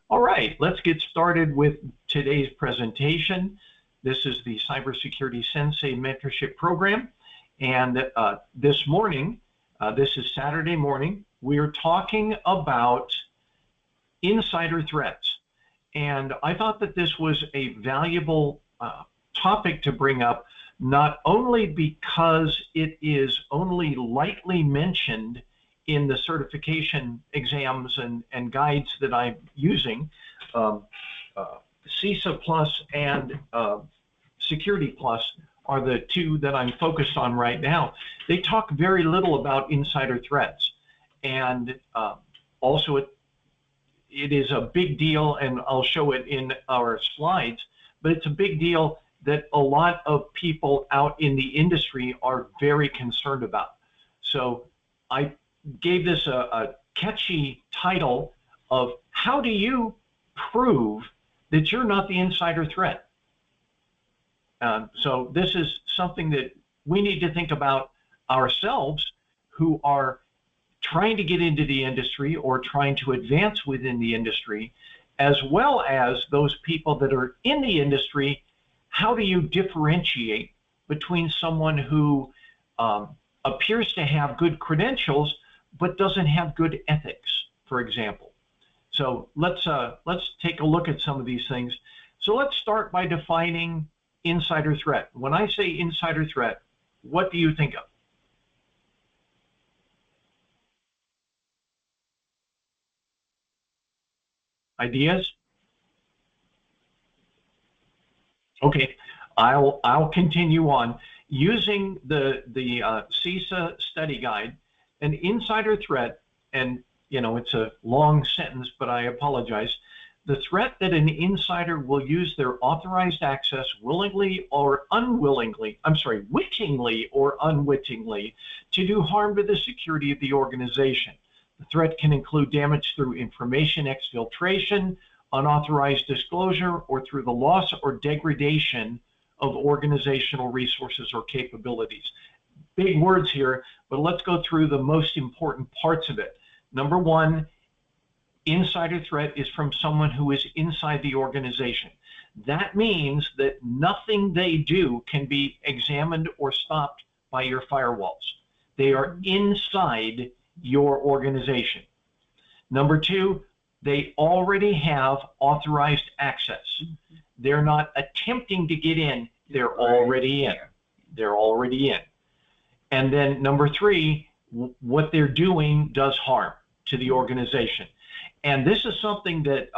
All right, let's get started with today's presentation. This is the Cybersecurity Sensei Mentorship Program. And this morning, this is Saturday morning, we're talking about insider threats. And I thought that this was a valuable topic to bring up, not only because it is only lightly mentioned in the certification exams and guides that I'm using, CISA Plus and Security Plus are the two that I'm focused on right now. They talk very little about insider threats. And also it is a big deal, and I'll show it in our slides, but it's a big deal that a lot of people out in the industry are very concerned about. So I gave this a catchy title of how do you prove that you're not the insider threat? So this is something that we need to think about ourselves who are trying to get into the industry or trying to advance within the industry, as well as those people that are in the industry. How do you differentiate between someone who appears to have good credentials but doesn't have good ethics, for example? So let's take a look at some of these things. So let's start by defining insider threat. When I say insider threat, what do you think of? Ideas? Okay, I'll continue on. Using the CISA study guide, an insider threat, and it's a long sentence, but I apologize. The threat that an insider will use their authorized access willingly or unwillingly, wittingly or unwittingly, to do harm to the security of the organization. The threat can include damage through information exfiltration, unauthorized disclosure, or through the loss or degradation of organizational resources or capabilities. Big words here, but let's go through the most important parts of it. Number one, insider threat is from someone who is inside the organization. That means that nothing they do can be examined or stopped by your firewalls. They are inside your organization. Number two, they already have authorized access. They're not attempting to get in, they're already in. They're already in. And then number three, what they're doing does harm to the organization. And this is something that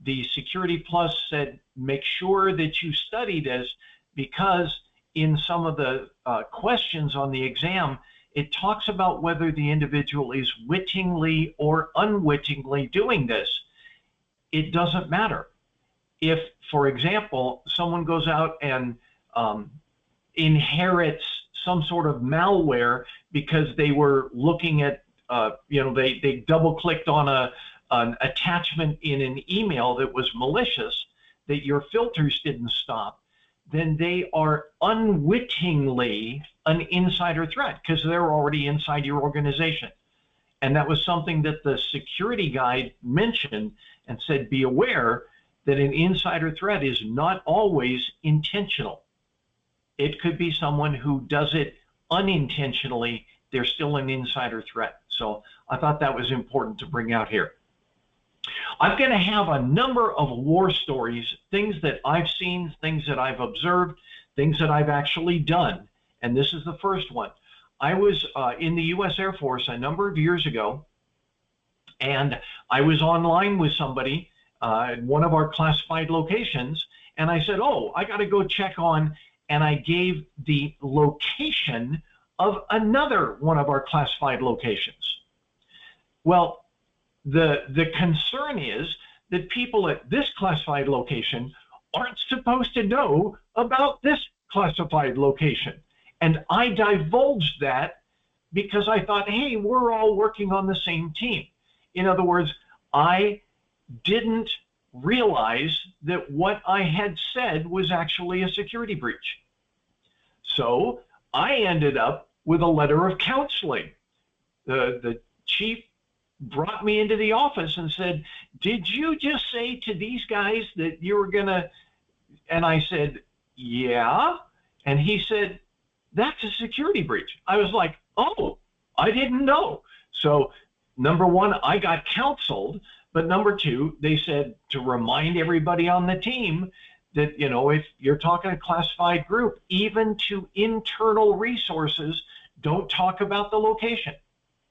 the Security Plus said, make sure that you study this, because in some of the questions on the exam, it talks about whether the individual is wittingly or unwittingly doing this. It doesn't matter. If, for example, someone goes out and inherits some sort of malware because they were looking at, they double-clicked on an attachment in an email that was malicious, that your filters didn't stop, then they are unwittingly an insider threat because they're already inside your organization. And that was something that the security guide mentioned and said, be aware that an insider threat is not always intentional. It could be someone who does it unintentionally. They're still an insider threat. So I thought that was important to bring out here. I'm going to have a number of war stories, things that I've seen, things that I've observed, things that I've actually done. And this is the first one. I was in the U.S. Air Force a number of years ago, and I was online with somebody at one of our classified locations, and I said, oh, I got to go check on, and I gave the location of another one of our classified locations. Well, the concern is that people at this classified location aren't supposed to know about this classified location. And I divulged that because I thought, hey, we're all working on the same team. In other words, I didn't realize that what I had said was actually a security breach. So I ended up with a letter of counseling. The chief brought me into the office and said, "Did you just say to these guys that you were going to?" And I said, "Yeah." And he said, "That's a security breach." I was like, "Oh, I didn't know." So number one, I got counseled. But number two, they said to remind everybody on the team that, if you're talking a classified group, even to internal resources, don't talk about the location.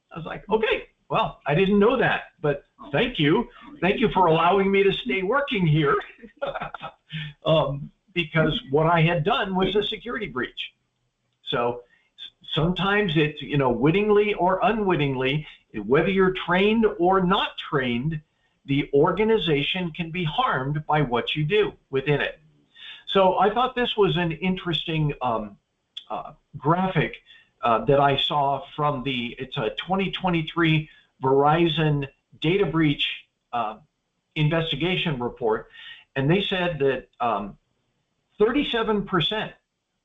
I was like, okay, well, I didn't know that, but thank you. Thank you for allowing me to stay working here. Because what I had done was a security breach. So sometimes it's, wittingly or unwittingly, whether you're trained or not trained, the organization can be harmed by what you do within it. So I thought this was an interesting graphic that I saw from it's a 2023 Verizon data breach investigation report. And they said that 37%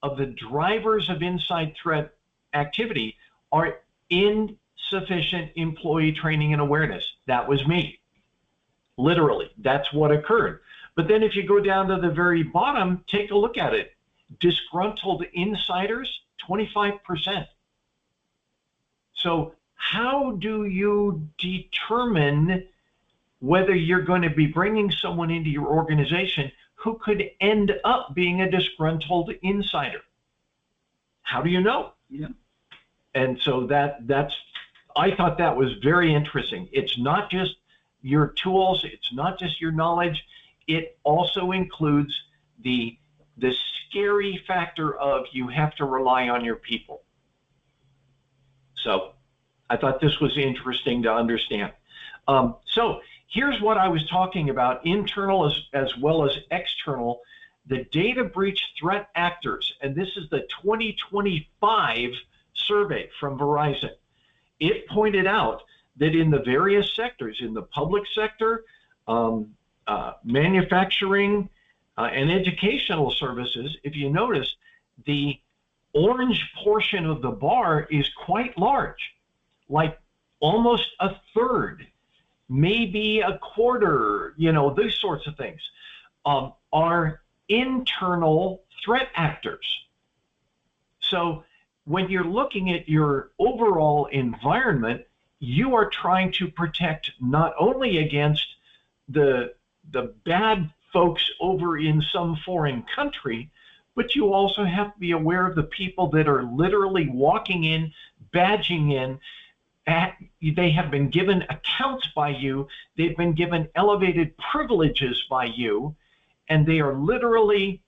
of the drivers of inside threat activity are insufficient employee training and awareness. That was me. Literally, that's what occurred. But then if you go down to the very bottom, take a look at it. Disgruntled insiders, 25%. So how do you determine whether you're going to be bringing someone into your organization who could end up being a disgruntled insider? How do you know? Yeah. And so I thought that was very interesting. It's not just your tools, it's not just your knowledge, it also includes the scary factor of you have to rely on your people. So I thought this was interesting to understand. So here's what I was talking about, internal as well as external, the data breach threat actors. And this is the 2025 survey from Verizon. It pointed out that in the various sectors, in the public sector, manufacturing, and educational services, if you notice, the orange portion of the bar is quite large, like almost a third, maybe a quarter, these sorts of things, are internal threat actors. So when you're looking at your overall environment, you are trying to protect not only against the bad folks over in some foreign country, but you also have to be aware of the people that are literally walking in, badging in. They have been given accounts by you. They've been given elevated privileges by you, and they are literally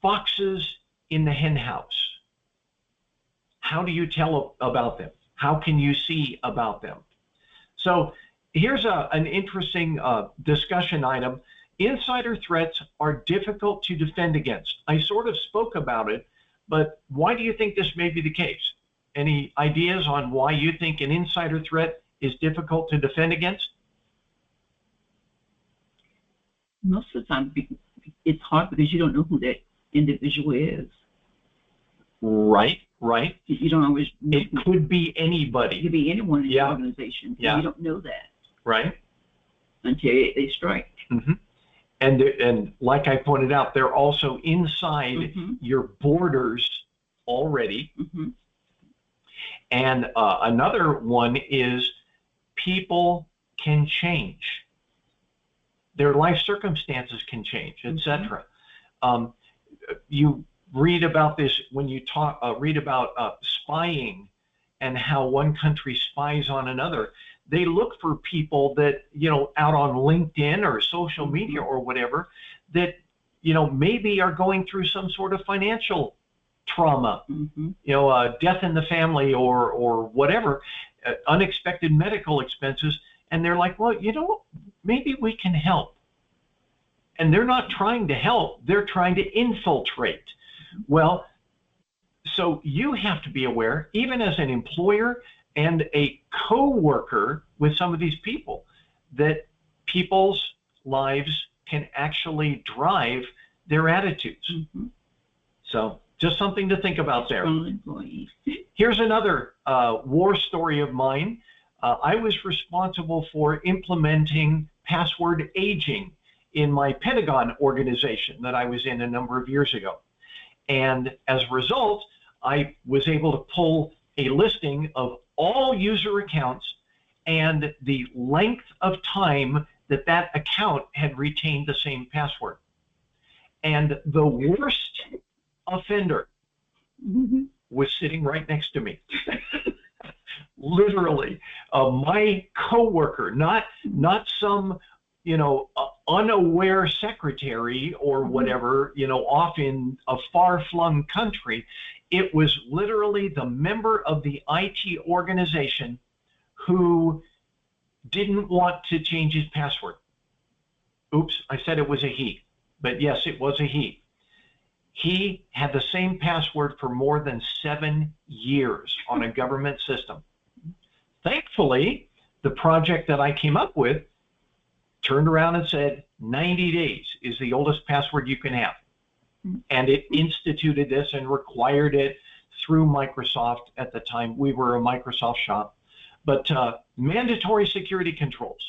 foxes in the hen house. How do you tell about them? How can you see about them? So here's an interesting discussion item. Insider threats are difficult to defend against. I sort of spoke about it, but why do you think this may be the case? Any ideas on why you think an insider threat is difficult to defend against? Most of the time, it's hard because you don't know who that individual is. Right. You don't always know. It could be anybody. It could be anyone in the organization. Yeah. You don't know that. Right. Until they strike. Mm-hmm. And like I pointed out, they're also inside your borders already. Mm-hmm. And another one is people can change. Their life circumstances can change, etc. You read about this when you read about spying and how one country spies on another. They look for people that, out on LinkedIn or social media or whatever, that, maybe are going through some sort of financial trauma, death in the family or whatever, unexpected medical expenses. And they're like, well, maybe we can help. And they're not trying to help. They're trying to infiltrate. Well, so you have to be aware, even as an employer and a co-worker with some of these people, that people's lives can actually drive their attitudes. So just something to think about there. Here's another war story of mine. I was responsible for implementing password aging in my Pentagon organization that I was in a number of years ago. And as a result, I was able to pull a listing of all user accounts and the length of time that that account had retained the same password. And the worst offender was sitting right next to me. Literally, my coworker, not some, unaware secretary or whatever, off in a far-flung country. It was literally the member of the IT organization who didn't want to change his password. Oops, I said it was a he, but yes, it was a he. He had the same password for more than 7 years on a government system. Thankfully, the project that I came up with turned around and said 90 days is the oldest password you can have. And it instituted this and required it through Microsoft at the time. We were a Microsoft shop. But mandatory security controls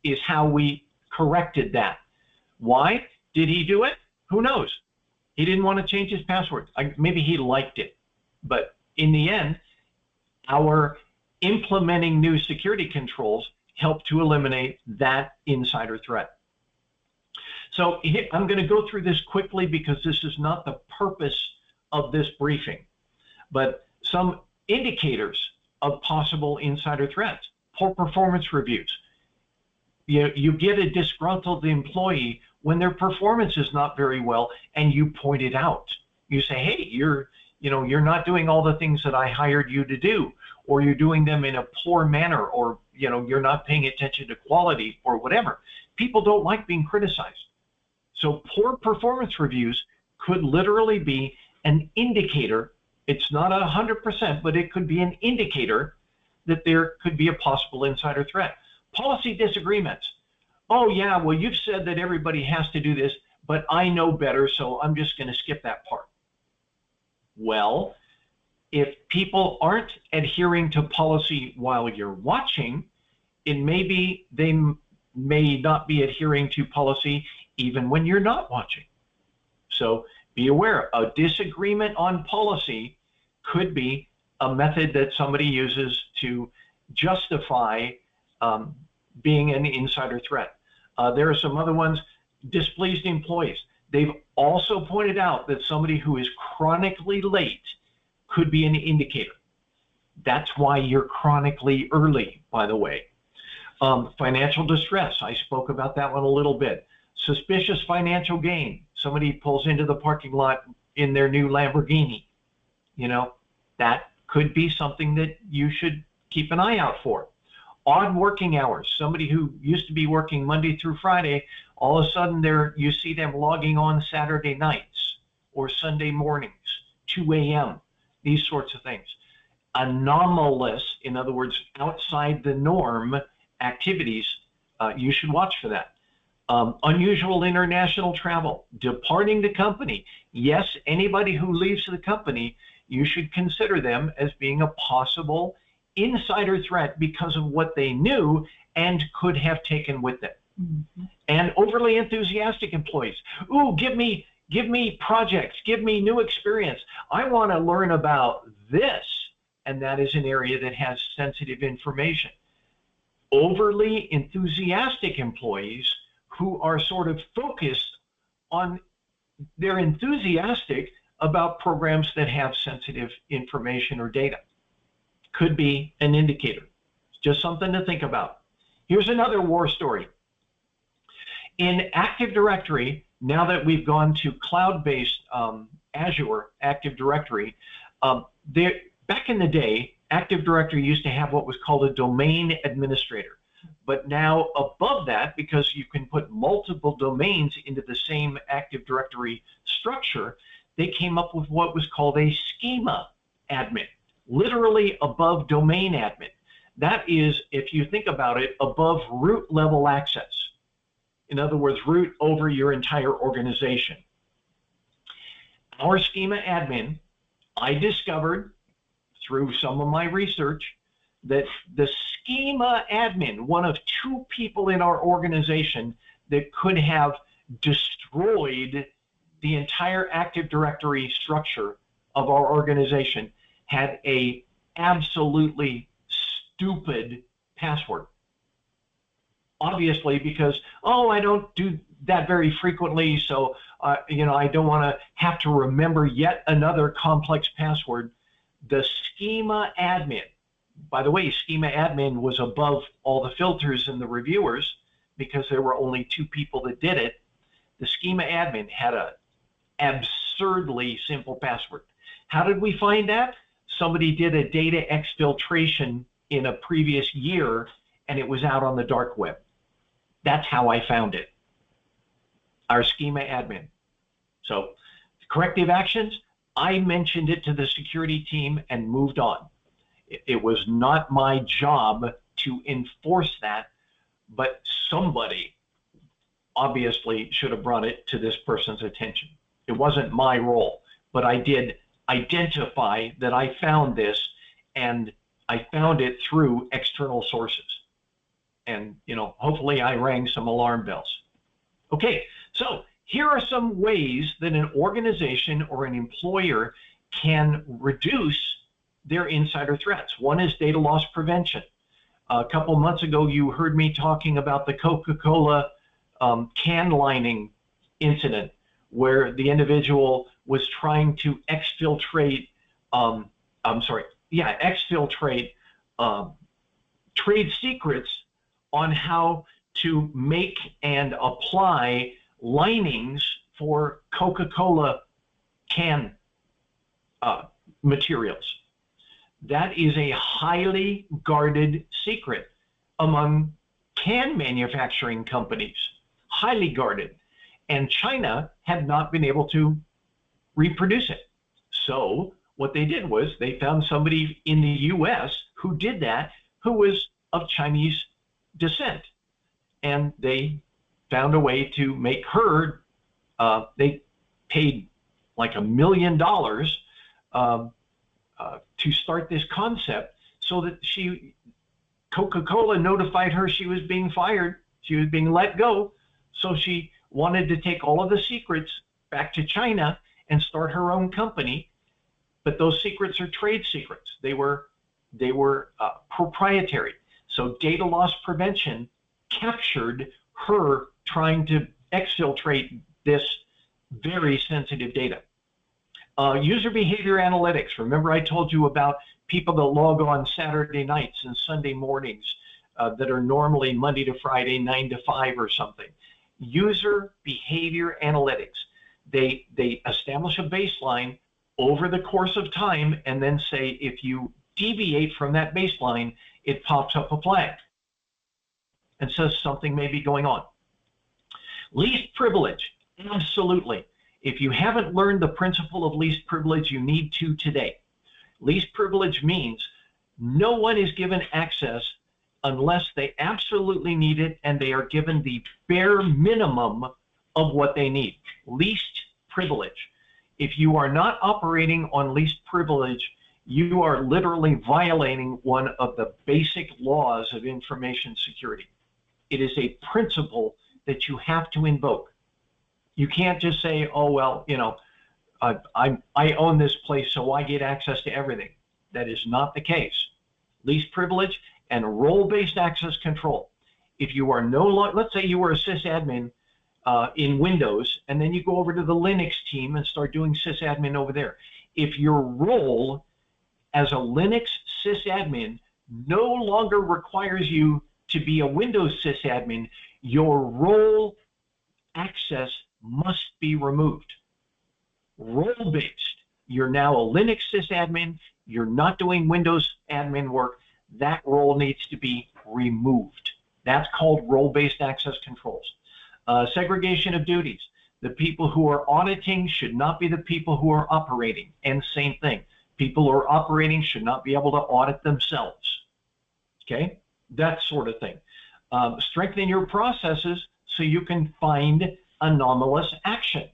is how we corrected that. Why did he do it? Who knows? He didn't want to change his password. Maybe he liked it. But in the end, our implementing new security controls helped to eliminate that insider threat. So I'm going to go through this quickly because this is not the purpose of this briefing. But some indicators of possible insider threats: poor performance reviews. You get a disgruntled employee when their performance is not very well, and you point it out. You say, hey, you're not doing all the things that I hired you to do, or you're doing them in a poor manner, or you're not paying attention to quality, or whatever. People don't like being criticized. So poor performance reviews could literally be an indicator. It's not 100%, but it could be an indicator that there could be a possible insider threat. Policy disagreements. Oh yeah, well, you've said that everybody has to do this, but I know better, so I'm just going to skip that part. Well, if people aren't adhering to policy while you're watching, it may be they may not be adhering to policy even when you're not watching. So be aware, a disagreement on policy could be a method that somebody uses to justify being an insider threat. There are some other ones: displeased employees. They've also pointed out that somebody who is chronically late could be an indicator. That's why you're chronically early, by the way. Financial distress, I spoke about that one a little bit. Suspicious financial gain. Somebody pulls into the parking lot in their new Lamborghini. That could be something that you should keep an eye out for. Odd working hours. Somebody who used to be working Monday through Friday, all of a sudden you see them logging on Saturday nights or Sunday mornings, 2 a.m., these sorts of things. Anomalous, in other words, outside the norm activities, you should watch for that. Unusual international travel, departing the company. Yes, anybody who leaves the company, you should consider them as being a possible insider threat because of what they knew and could have taken with them. Mm-hmm. And overly enthusiastic employees. Ooh, give me projects, give me new experience. I want to learn about this. And that is an area that has sensitive information. Overly enthusiastic employees who are sort of focused on, they're enthusiastic about programs that have sensitive information or data. Could be an indicator. Just something to think about. Here's another war story. In Active Directory, now that we've gone to cloud-based Azure Active Directory, back in the day, Active Directory used to have what was called a domain administrator. But now above that, because you can put multiple domains into the same Active Directory structure, they came up with what was called a schema admin, literally above domain admin. That is, if you think about it, above root level access. In other words, root over your entire organization. Our schema admin, I discovered through some of my research, that the schema admin, one of two people in our organization that could have destroyed the entire Active Directory structure of our organization, had a absolutely stupid password. Obviously, because, oh, I don't do that very frequently, so I don't want to have to remember yet another complex password. The schema admin, by the way, schema admin was above all the filters and the reviewers because there were only two people that did it. The schema admin had an absurdly simple password. How did we find that? Somebody did a data exfiltration in a previous year, and it was out on the dark web. That's how I found it. Our schema admin. So corrective actions, I mentioned it to the security team and moved on. It was not my job to enforce that, but somebody obviously should have brought it to this person's attention. It wasn't my role, but I did identify that I found this, and I found it through external sources. And, hopefully I rang some alarm bells. Okay, so here are some ways that an organization or an employer can reduce their insider threats. One is data loss prevention. A couple months ago, you heard me talking about the Coca-Cola can lining incident, where the individual was trying to exfiltrate trade secrets on how to make and apply linings for Coca-Cola can materials. That is a highly guarded secret among can manufacturing companies, highly guarded. And China had not been able to reproduce it. So what they did was they found somebody in the US who did that, who was of Chinese descent. And they found a way to make her, they paid like $1 million to start this concept, so that Coca-Cola notified her she was being fired, she was being let go. So she wanted to take all of the secrets back to China and start her own company. But those secrets are trade secrets. They were proprietary. So data loss prevention captured her trying to exfiltrate this very sensitive data. User behavior analytics. Remember I told you about people that log on Saturday nights and Sunday mornings that are normally Monday to Friday, 9 to 5 or something. User behavior analytics. They establish a baseline over the course of time and then say if you deviate from that baseline, it pops up a flag and says something may be going on. Least privilege. Absolutely. If you haven't learned the principle of least privilege, you need to today. Least privilege means no one is given access unless they absolutely need it and they are given the bare minimum of what they need. Least privilege. If you are not operating on least privilege, you are literally violating one of the basic laws of information security. It is a principle that you have to invoke. You can't just say, oh, well, I own this place, so I get access to everything. That is not the case. Least privilege and role-based access control. If you are no longer, let's say you were a sysadmin in Windows, and then you go over to the Linux team and start doing sysadmin over there. If your role as a Linux sysadmin no longer requires you to be a Windows sysadmin, your role access must be removed. Role-based, you're now a Linux sysadmin, you're not doing Windows admin work, that role needs to be removed. That's called role-based access controls. Segregation of duties. The people who are auditing should not be the people who are operating, and same thing. People who are operating should not be able to audit themselves. Okay, that sort of thing. Strengthen your processes so you can find anomalous actions.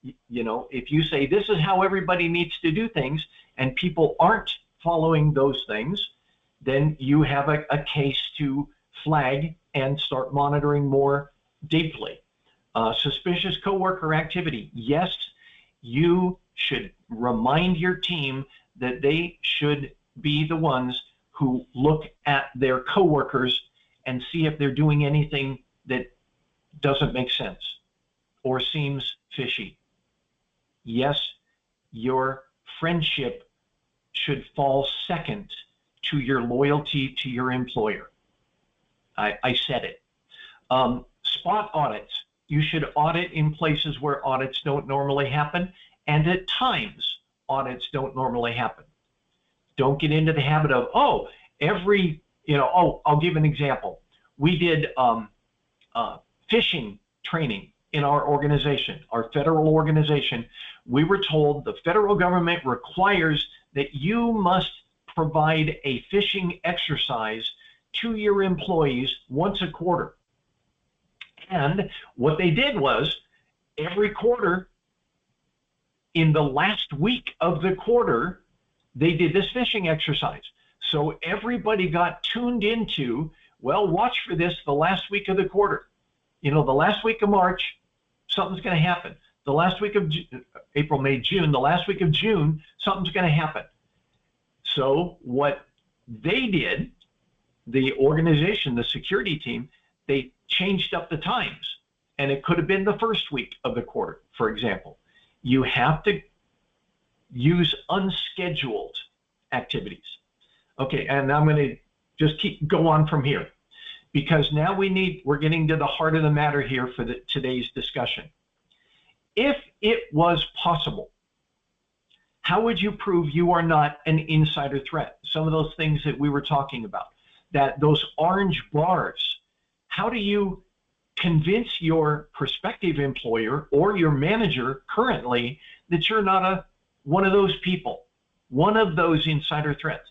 If you say this is how everybody needs to do things and people aren't following those things, then you have a case to flag and start monitoring more deeply. Suspicious coworker activity. Yes, you should remind your team that they should be the ones who look at their coworkers and see if they're doing anything that doesn't make sense or seems fishy. Yes, your friendship should fall second to your loyalty to your employer. I said it. Spot audits. You should audit in places where audits don't normally happen, and at times audits don't normally happen. Don't get into the habit of, I'll give an example. We did phishing training in our organization, our federal organization. We were told the federal government requires that you must provide a phishing exercise to your employees once a quarter. And what they did was every quarter, in the last week of the quarter, they did this phishing exercise. So everybody got tuned into, well, watch for this the last week of the quarter. The last week of March, something's going to happen. The last week of April, May, June, the last week of June, something's going to happen. So what they did, the organization, the security team, they changed up the times. And it could have been the first week of the quarter, for example. You have to use unscheduled activities. Okay, and I'm going to just go on from here, because now we're getting to the heart of the matter here for today's discussion. If it was possible, how would you prove you are not an insider threat? Some of those things that we were talking about, that those orange bars, how do you convince your prospective employer or your manager currently that you're not one of those people, one of those insider threats?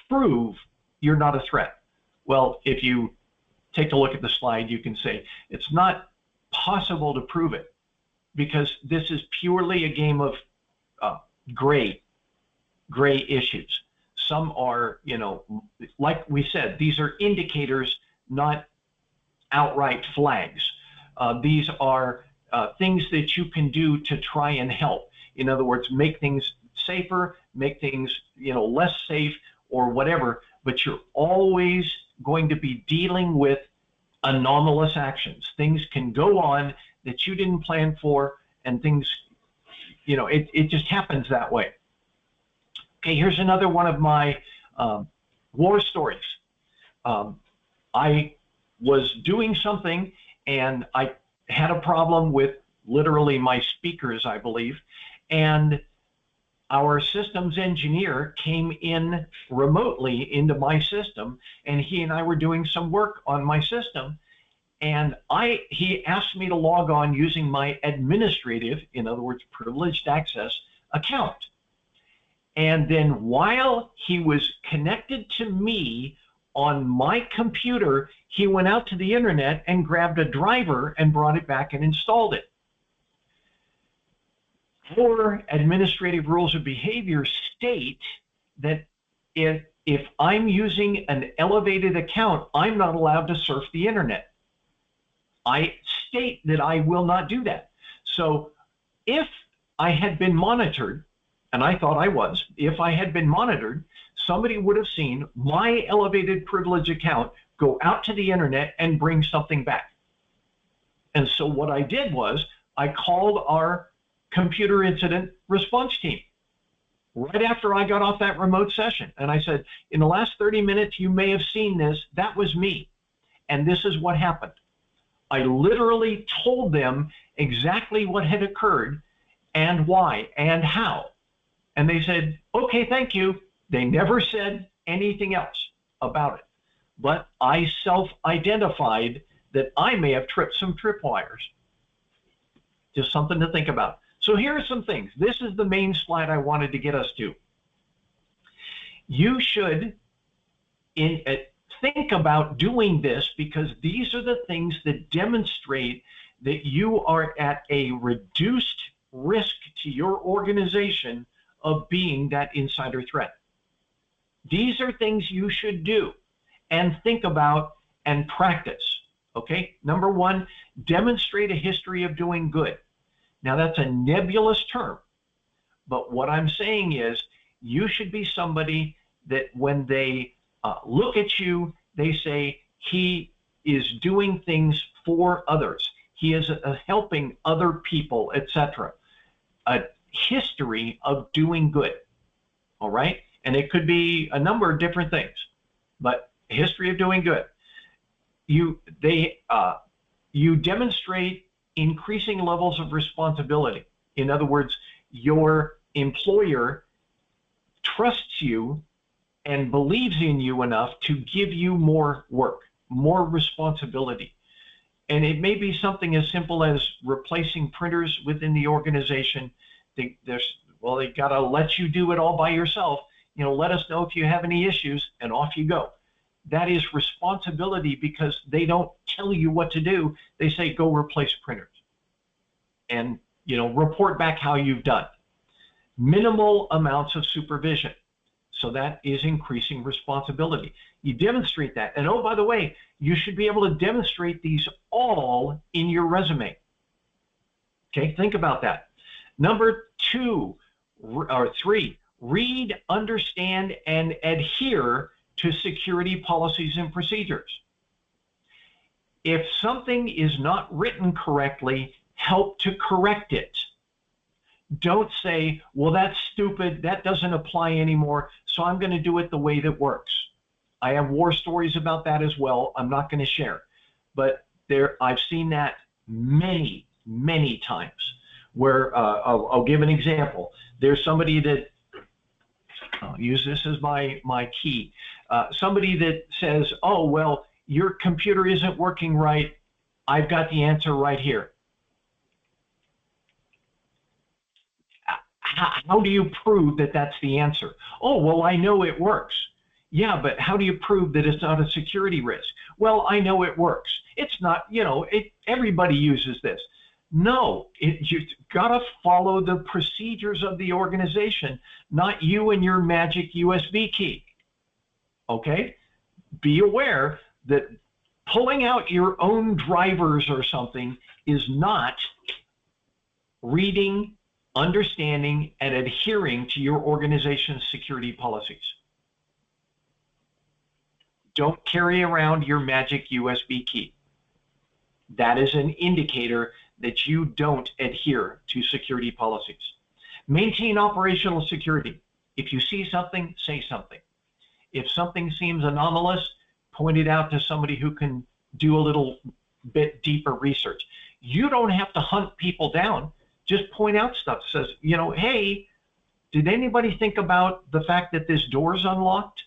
Prove you're not a threat. Well, if you take a look at the slide, you can say it's not possible to prove it, because this is purely a game of gray issues. Some are, like we said, these are indicators, not outright flags. These are things that you can do to try and help. In other words, make things safer, make things less safe or whatever, but you're always going to be dealing with anomalous actions. Things can go on that you didn't plan for, and things, it just happens that way. Okay, here's another one of my war stories. I was doing something and I had a problem with literally my speakers, I believe, and our systems engineer came in remotely into my system, and he and I were doing some work on my system, and he asked me to log on using my administrative, in other words, privileged access account. And then while he was connected to me on my computer, he went out to the internet and grabbed a driver and brought it back and installed it. Our administrative rules of behavior state that if I'm using an elevated account, I'm not allowed to surf the internet. I state that I will not do that. So if I had been monitored, and I thought I was, if I had been monitored, somebody would have seen my elevated privilege account go out to the internet and bring something back. And so what I did was I called our computer incident response team right after I got off that remote session. And I said, in the last 30 minutes, you may have seen this. That was me. And this is what happened. I literally told them exactly what had occurred and why and how. And they said, okay, thank you. They never said anything else about it. But I self-identified that I may have tripped some tripwires. Just something to think about. So here are some things. This is the main slide I wanted to get us to. You should think about doing this, because these are the things that demonstrate that you are at a reduced risk to your organization of being that insider threat. These are things you should do and think about and practice. Okay, number one, demonstrate a history of doing good. Now that's a nebulous term, but what I'm saying is you should be somebody that when they look at you, they say he is doing things for others. He is helping other people, etc. A history of doing good. All right, and it could be a number of different things, but history of doing good. You demonstrate increasing levels of responsibility. In other words, your employer trusts you and believes in you enough to give you more work, more responsibility. And it may be something as simple as replacing printers within the organization. They got to let you do it all by yourself. Let us know if you have any issues, and off you go. That is responsibility, because they don't tell you what to do. They say, go replace printers and, report back how you've done. Minimal amounts of supervision. So that is increasing responsibility. You demonstrate that. And oh, by the way, you should be able to demonstrate these all in your resume. Okay, think about that. Number 2 or 3, read, understand, and adhere to security policies and procedures. If something is not written correctly, help to correct it. Don't say, well, that's stupid, that doesn't apply anymore, so I'm going to do it the way that works. I have war stories about that as well. I'm not going to share. But I've seen that many, many times where I'll give an example. There's somebody that, I'll use this as my key. Somebody that says, oh, well, your computer isn't working right. I've got the answer right here. How do you prove that that's the answer? Oh, well, I know it works. Yeah, but how do you prove that it's not a security risk? Well, I know it works. It's not, everybody uses this. No, you've got to follow the procedures of the organization, not you and your magic USB key. Okay? Be aware that pulling out your own drivers or something is not reading, understanding, and adhering to your organization's security policies. Don't carry around your magic USB key. That is an indicator that you don't adhere to security policies. Maintain operational security. If you see something, say something. If something seems anomalous, point it out to somebody who can do a little bit deeper research. You don't have to hunt people down. Just point out stuff. Says, hey, did anybody think about the fact that this door is unlocked?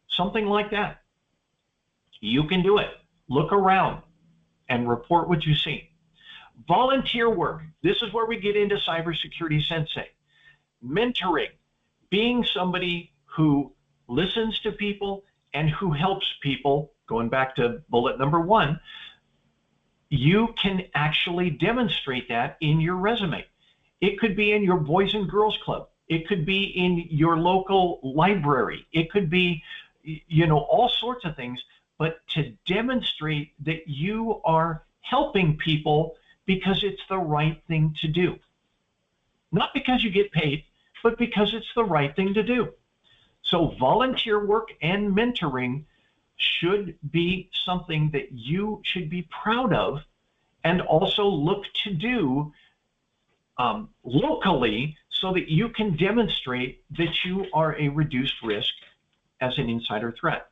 Something like that. You can do it. Look around and report what you see. Volunteer work. This is where we get into Cybersecurity Sensei. Mentoring. Being somebody who listens to people and who helps people. Going back to bullet number 1. You can actually demonstrate that in your resume. It could be in your Boys and Girls Club. It could be in your local library. It could be, all sorts of things. But to demonstrate that you are helping people because it's the right thing to do. Not because you get paid, but because it's the right thing to do. So volunteer work and mentoring should be something that you should be proud of and also look to do locally so that you can demonstrate that you are a reduced risk as an insider threat.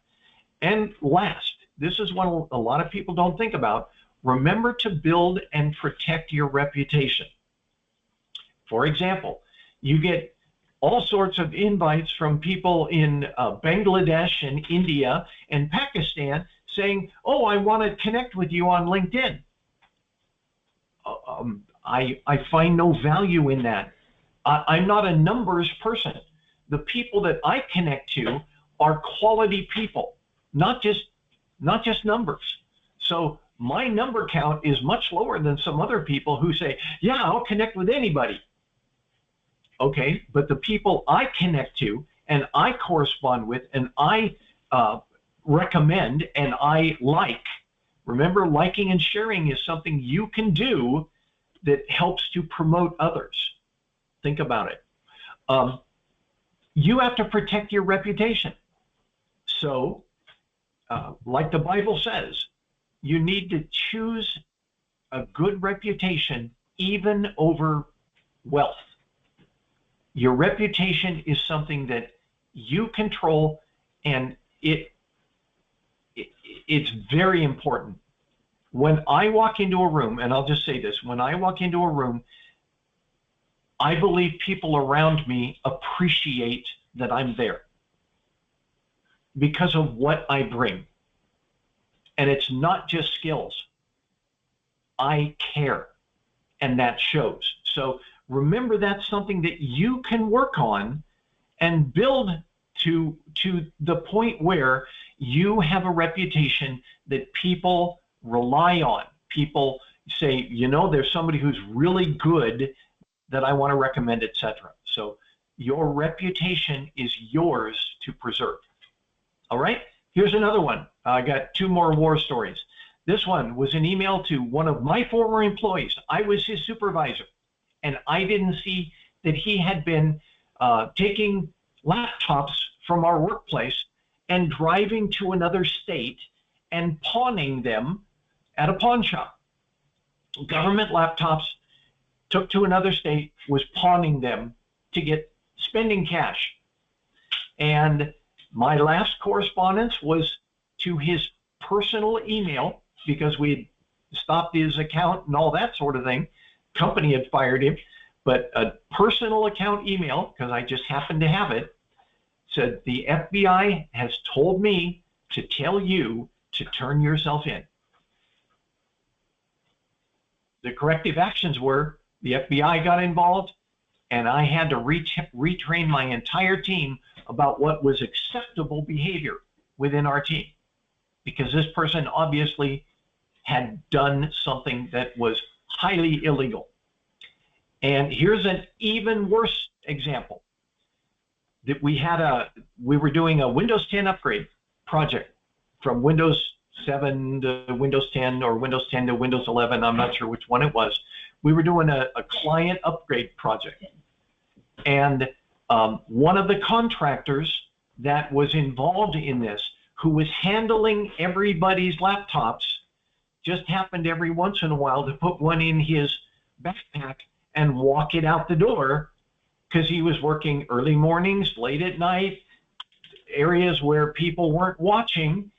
And last, this is what a lot of people don't think about. Remember to build and protect your reputation. For example, you get all sorts of invites from people in Bangladesh and India and Pakistan saying, oh, I want to connect with you on LinkedIn. I find no value in that. I'm not a numbers person. The people that I connect to are quality people, not just numbers. So my number count is much lower than some other people who say, yeah, I'll connect with anybody. Okay, but the people I connect to and I correspond with, and I recommend, and I like. Remember, liking and sharing is something you can do that helps to promote others. Think about it. You have to protect your reputation. So, like the Bible says, you need to choose a good reputation even over wealth. Your reputation is something that you control, and it's very important. When I walk into a room, and I'll just say this, when I walk into a room, I believe people around me appreciate that I'm there because of what I bring. And it's not just skills. I care, and that shows. So remember, that's something that you can work on and build to the point where you have a reputation that people rely on. People say, you know, there's somebody who's really good that I want to recommend, etc. So your reputation is yours to preserve. All right, here's another one. I got two more war stories. This one was an email to one of my former employees. I was his supervisor, and I didn't see that he had been taking laptops from our workplace and driving to another state and pawning them at a pawn shop. Government laptops, took to another state, was pawning them to get spending cash. And my last correspondence was to his personal email, because we had stopped his account and all that sort of thing. Company had fired him, but a personal account email, because I just happened to have it, said, the FBI has told me to tell you to turn yourself in. The corrective actions were the FBI got involved, and I had to retrain my entire team about what was acceptable behavior within our team, because this person obviously had done something that was highly illegal. And here's an even worse example. That we were doing a Windows 10 upgrade project from Windows 7 to Windows 10, or Windows 10 to Windows 11. I'm not sure which one it was. We were doing a client upgrade project. And one of the contractors that was involved in this, who was handling everybody's laptops, just happened every once in a while to put one in his backpack and walk it out the door, because he was working early mornings, late at night, areas where people weren't watching.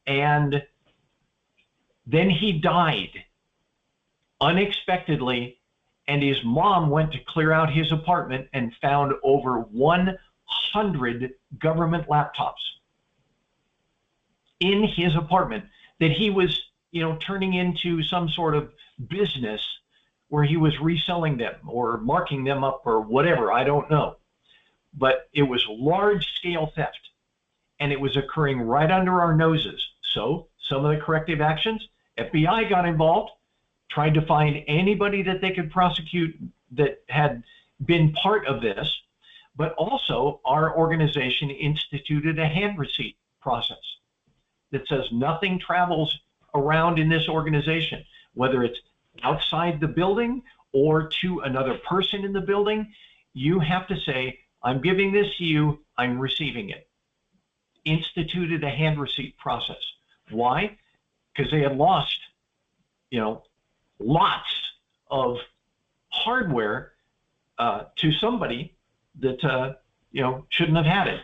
And then he died unexpectedly, and his mom went to clear out his apartment and found over 100 government laptops in his apartment that he was, you know, turning into some sort of business where he was reselling them or marking them up or whatever, I don't know. But it was large-scale theft, and it was occurring right under our noses. So some of the corrective actions, FBI got involved, tried to find anybody that they could prosecute that had been part of this, but also our organization instituted a hand receipt process that says nothing travels around in this organization, whether it's outside the building or to another person in the building. You have to say, I'm giving this to you, I'm receiving it. Instituted a hand receipt process. Why? Because they had lost, you know, lots of hardware to somebody that you know, shouldn't have had it.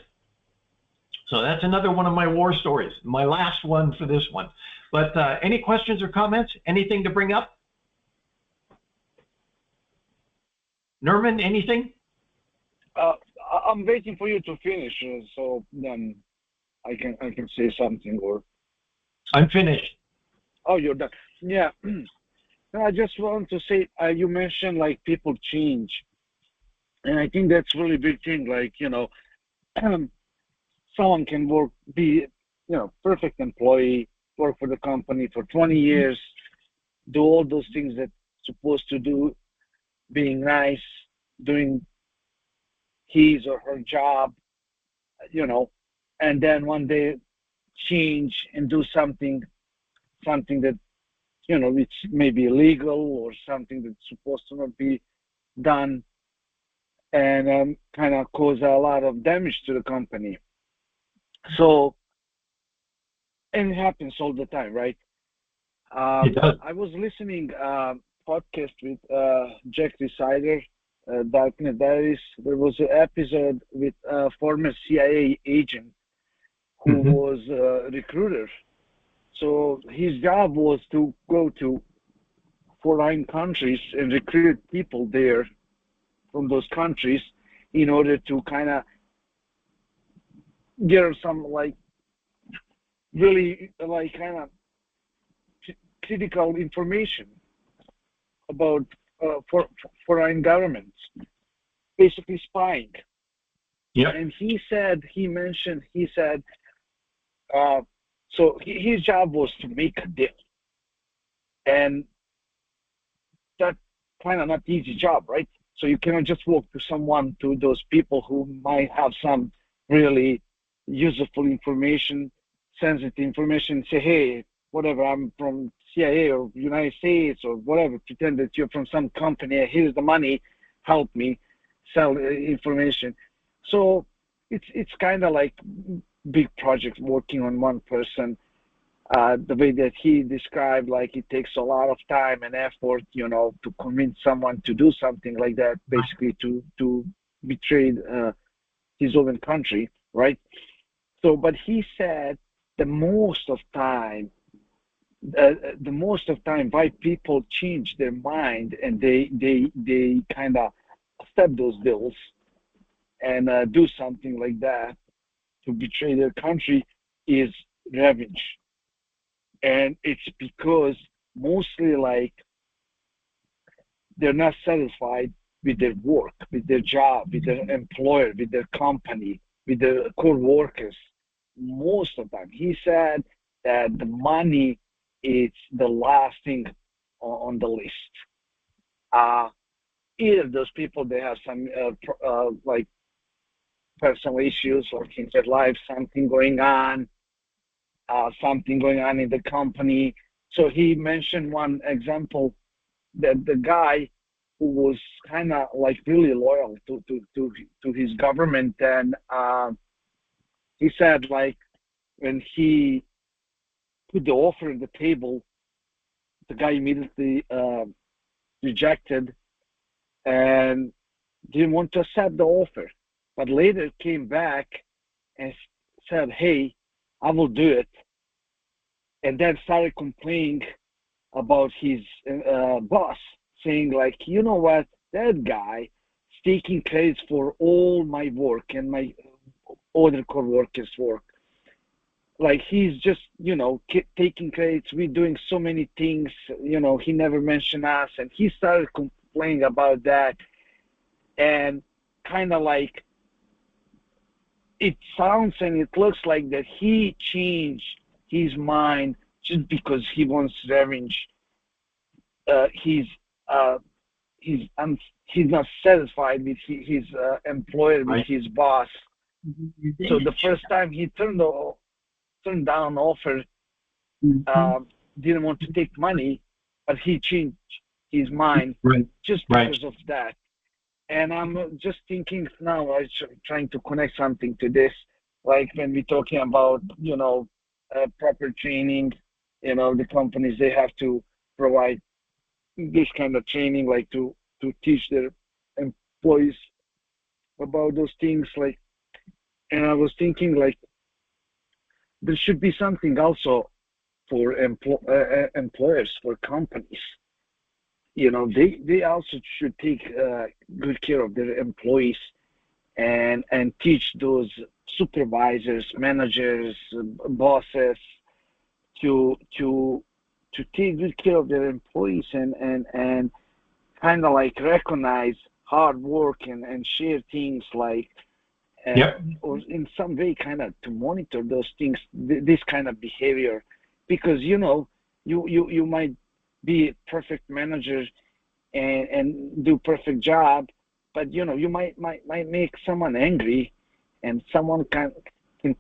So that's another one of my war stories, my last one for this one. But any questions or comments? Anything to bring up? Nerman, anything? I'm waiting for you to finish, so then I can say something. Or I'm finished. Oh, you're done. Yeah. I just want to say, you mentioned like people change, and I think that's really big thing. Like, you know, someone can be, you know, perfect employee, work for the company for 20 years, do all those things that supposed to do, being nice, doing his or her job, and then one day change and do something that it's maybe illegal or something that's supposed to not be done, and kind of cause a lot of damage to the company. So, and it happens all the time, right? It does. I was listening podcast with Jack Resider, Darknet Diaries. There was an episode with a former CIA agent who was a recruiter. So his job was to go to foreign countries and recruit people there from those countries in order to kind of get some really kind of critical information about foreign governments, basically spying. Yeah. And he said, so his job was to make a deal. And that kind of not easy job, right? So you cannot just walk to those people who might have some really useful information, sensitive information, say, hey, whatever, I'm from CIA or United States or whatever, pretend that you're from some company, here's the money, help me sell information. So it's kind of like big project working on one person. The way that he described, like it takes a lot of time and effort, to convince someone to do something like that, basically to betray his own country, right? So, but he said the most of time why people change their mind and they kind of accept those deals and do something like that to betray their country is revenge. And it's because mostly they're not satisfied with their work, with their job, with their employer, with their company, with their co-workers. Most of the time, he said that the money is the last thing on the list. Either those people, they have some personal issues or in their life, something going on in the company. So he mentioned one example that the guy who was kind of really loyal to his government, and he said when he put the offer on the table, the guy immediately rejected and didn't want to accept the offer, but later came back and said, hey, I will do it, and then started complaining about his boss, saying you know what, that guy is taking credit for all my work and my other co-workers' work. He's just, taking credits. We're doing so many things, he never mentioned us, and he started complaining about that, and kind of it sounds and it looks like that he changed his mind just because he wants revenge. He's not satisfied with his employer, with his boss. So the first time he turned down offer, didn't want to take money, but he changed his mind just because of that. And I'm just thinking now, I'm trying to connect something to this, when we're talking about, proper training, the companies, they have to provide this kind of training, to teach their employees about those things, and I was thinking, there should be something also for employers, for companies. They also should take good care of their employees and teach those supervisors, managers, bosses to take good care of their employees and kind of recognize hard work and share things or in some way kind of to monitor those things, this kind of behavior, because you might be a perfect manager and do perfect job, but you might make someone angry, and someone can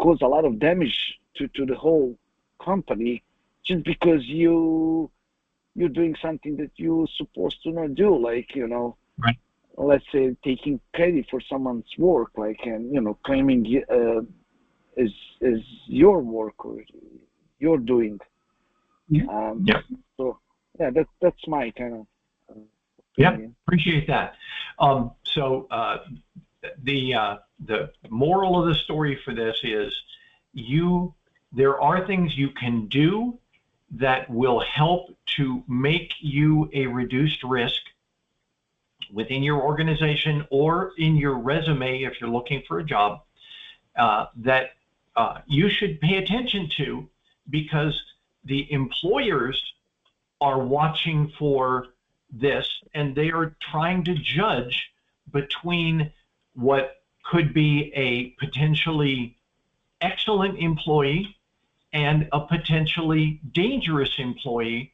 cause a lot of damage to the whole company just because you're doing something that you're supposed to not do, like, you know, right. Let's say taking credit for someone's work, like, and, you know, claiming is your work or you're doing. Yeah. So yeah, that's my kind of yeah, appreciate that. So the moral of the story for this is there are things you can do that will help to make you a reduced risk within your organization or in your resume if you're looking for a job, that you should pay attention to, because the employers are watching for this, and they are trying to judge between what could be a potentially excellent employee and a potentially dangerous employee,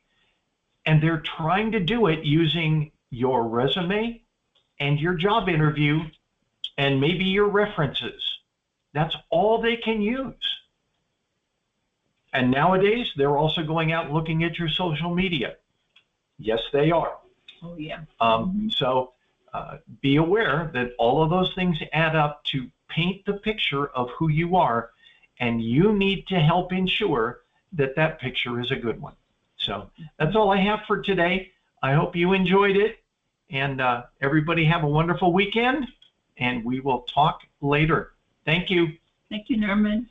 and they're trying to do it using your resume and your job interview and maybe your references. That's all they can use. And nowadays, they're also going out and looking at your social media. Yes, they are. Oh, yeah. So be aware that all of those things add up to paint the picture of who you are, and you need to help ensure that that picture is a good one. So that's all I have for today. I hope you enjoyed it, and everybody have a wonderful weekend, and we will talk later. Thank you. Thank you, Norman.